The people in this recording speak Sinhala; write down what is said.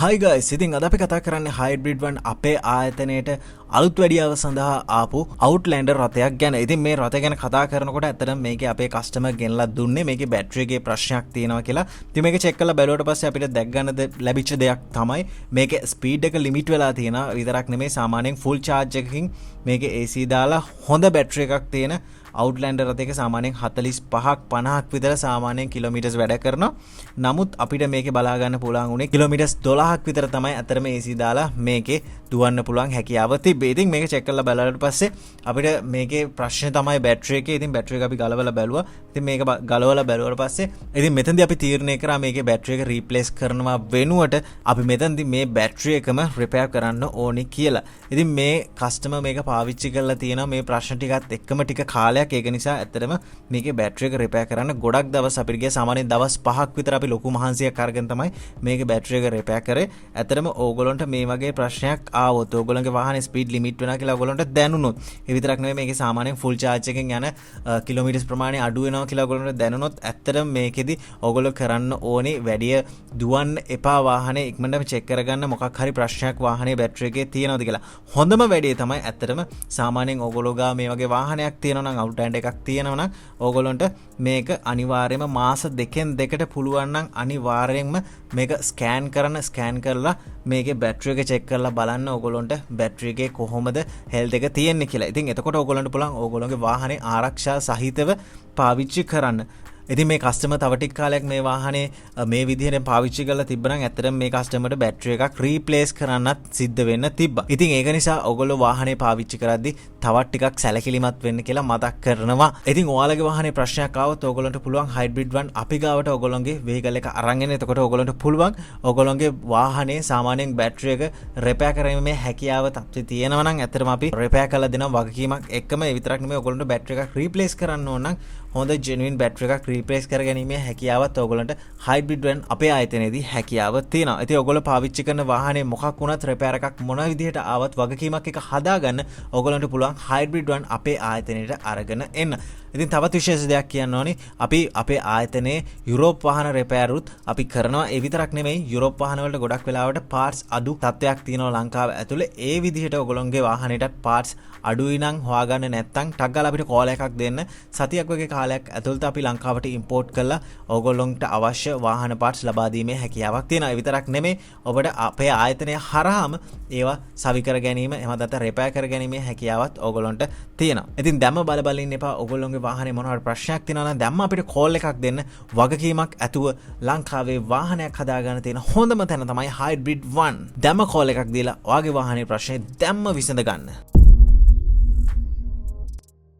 Hi guys, ඉතින් අද අපි කතා කරන්නේ hybrid one අපේ ආයතනයේට අලුත් වැඩියාව සඳහා ආපු Outlander රථයක් ගැන. ඉතින් මේ රථය ගැන කතා කරනකොට ඇත්තටම මේකේ අපේ කස්ටමර් ගෙනලා දුන්නේ මේකේ බැටරි එකේ ප්‍රශ්නයක් තියෙනවා කියලා. ඉතින් මේක චෙක් කරලා බැලුවට පස්සේ අපිට දැක් ගන්න ලැබිච්ච දෙයක් තමයි මේකේ ස්පීඩ් එක ලිමිට් වෙලා තියෙනවා. විතරක් නෙමෙයි සාමාන්‍යයෙන් full charge එකකින් මේකේ AC දාලා හොඳ බැටරි එකක් තියෙන Outlander රථයක සාමාන්‍යයෙන් 45ක් 50ක් විතර සාමාන්‍යයෙන් කිලෝමීටර්ස් වැඩ කරනවා. නමුත් අපිට මේකේ බලා ගන්න පුළුවන් උනේ කිලෝමීටර්ස් 12ක් විතර තමයි අතරම AC දාලා මේකේ දුවන්න පුළුවන් හැකියාව තිබ්බේ. ඉතින් මේක චෙක් කරලා බලලා පස්සේ අපිට මේකේ ප්‍රශ්නේ තමයි බැටරි එකේ. ඉතින් බැටරි එක අපි ගලවලා බැලුවා. ඉතින් මේක ගලවලා බැලුවාට පස්සේ ඉතින් මෙතනදී අපි තීරණය කරා මේකේ බැටරි එක රීප්ලේස් කරනවා වෙනුවට අපි මෙතනදී මේ බැටරි එකම රිපෙයාර් කරන්න ඕනි කියලා. ඉතින් මේ කස්ටමර් මේක පාවිච්චි කරලා තියෙනවා මේ ප්‍රශ්න ටිකත් එක්කම ටික කාලයක්. ඒක නිසා ඇත්තටම මේකේ බැටරි එක රිපෙයාර් කරන්න ගොඩක් දවස් අපිට ගියා. සාමාන්‍යයෙන් දවස් 5ක් විතර අපි ලොකු මහන්සියක් අරගෙන තමයි මේකේ බැටරි එක රිපෙයාර් කරේ. ඇත්තටම ඕගොල්ලන්ට මේ වගේ ප්‍රශ්නයක් ආවොත් ඕගොල්ලන්ගේ වාහනේ ස්පීඩ් ලිමිට් වෙනවා කියලා ඕගොල්ලන්ට දැනුනොත් ඒ විතරක් නෙවෙයි මේකේ සාමාන්‍යයෙන් ෆුල් charge එකෙන් යන කිලෝමීටර්ස් ප්‍රමාණය අඩු වෙනවා කියලා ඕගොල්ලන්ට දැනුනොත් ඇත්තටම මේකෙදි ඕගොල්ලෝ කරන්න ඕනේ වැඩිය දුවන්න එපා වාහනේ ඉක්මනටම චෙක් කරගන්න මොකක් හරි ප්‍රශ්නයක් වාහනේ බැටරි එකේ තියෙනවද කියලා. හොඳම වැඩේ තමයි ඇත්තටම සාමාන්‍යයෙන් ඕගොල්ලෝ ගා මේ වගේ වාහනයක් තියෙනවා නම් Outlander එකක් තියෙනවා නම් ඕගොල්ලන්ට මේක අනිවාර්යයෙන්ම මාස දෙකෙන් දෙකට පුළුවන් නම් අනිවාර්යයෙන්ම මේක ස්කෑන් කරලා මේකේ බැටරි එක චෙක් කරලා බලන්න ඕගොල්ලන්ට බැටරි එකේ කොහොමද හෙල්ත් එක තියෙන්නේ කියලා. ඉතින් එතකොට ඕගොල්ලන්ට පුළුවන් ඕගොල්ලන්ගේ වාහනේ ආරක්ෂා සහිතව පාවිච්චි කරන්න. ඉතින් මේ කස්ටමර් තව ටික කාලයක් මේ වාහනේ මේ විදිහට පාවිච්චි කරලා තිබ්බනම් ඇත්තටම මේ කස්ටමර්ට බැටරි එකක් රීප්ලේස් කරන්නත් සිද්ධ වෙන්න තිබ්බා. ඉතින් ඒක නිසා ඔයගොල්ලෝ වාහනේ පාවිච්චි කරද්දී තවත් ටිකක් සැලකිලිමත් වෙන්න කියලා මතක් කරනවා. ඉතින් ඔයාලගේ වාහනේ ප්‍රශ්නයක් ආවොත් ඔයගොල්ලන්ට පුළුවන් hybrid one අපි ගාවට ඔයගොල්ලන්ගේ vehicle එක අරන් එන්න. එතකොට ඔයගොල්ලන්ට පුළුවන් ඔයගොල්ලන්ගේ වාහනේ සාමාන්‍යයෙන් බැටරි එක රිපෙයාර් කිරීමේ හැකියාව තත්ත්වයේ තියෙනවා නම් ඇත්තටම අපි රිපෙයාර් කරලා දෙනවා වගකීමක් එක්කම. ඒ විතරක් නෙමෙයි ඔයගොල්ලන්ට බැටරි එකක් රීප්ලේස් කරන්න ඕන නම් හොඳ genuine බැටරි එකක් රීප්ලේස් කර ගැනීමේ හැකියාවත් ඔයගොල්ලන්ට hybrid one අපේ ආයතනයේදී හැකියාව තියෙනවා. ඉතින් ඔයගොල්ලෝ පාවිච්චි කරන වාහනේ මොකක් වුණත් රිපෙයාර් එකක් මොන විදිහට ආවත් වගකීමක් එක හදාගන්න ඔයගොල්ලන්ට පුළුවන් hybrid one අපේ ආයතනයේට අරගෙන එන්න. ඉතින් තවත් විශේෂ දෙයක් කියන්න ඕනේ. අපි අපේ ආයතනයේ යුරෝප් වාහන රිපෙයාරුත් අපි කරනවා. ඒ විතරක් නෙමෙයි යුරෝප් වාහන වලට ගොඩක් වෙලාවට පාර්ට්ස් අඩු තත්ත්වයක් තියෙනවා ලංකාව ඇතුලේ. ඒ විදිහට ඔයගොල්ලන්ගේ වාහනේටත් පාර්ට්ස් අඩුයි නම් හොයාගන්න නැත්නම් ටක් ගාලා අපිට කෝල් එකක් දෙන්න. සතියක් වගේ කාලයක් ඇතුළත අපි ලංකාවට ඉම්පෝට් කරලා ඕගොල්ලොන්ට අවශ්‍ය වාහන පාර්ට්ස් ලබා දීමේ හැකියාවක් තියෙනවා. ඒ විතරක් නෙමෙයි ඔබට අපේ ආයතනය හරහාම ඒවා සවි කර ගැනීම එහෙම නැත්නම් රිපෙයාර් කර ගැනීමේ හැකියාවත් ඕගොල්ලොන්ට තියෙනවා. ඉතින් දැම්ම බල ඉන්න එපා. ඕගොල්ලොන්ගේ වාහනේ මොනවාරි ප්‍රශ්නයක් තියෙනවා නම් දැම්ම අපිට කෝල් එකක් දෙන්න. වගකීමක් ඇතුව ලංකාවේ වාහනයක් හදාගන්න තියෙන හොඳම තැන තමයි hybrid one. දැම්ම කෝල් එකක් දීලා ඔයාගේ වාහනේ ප්‍රශ්නේ දැම්ම විසඳ ගන්න.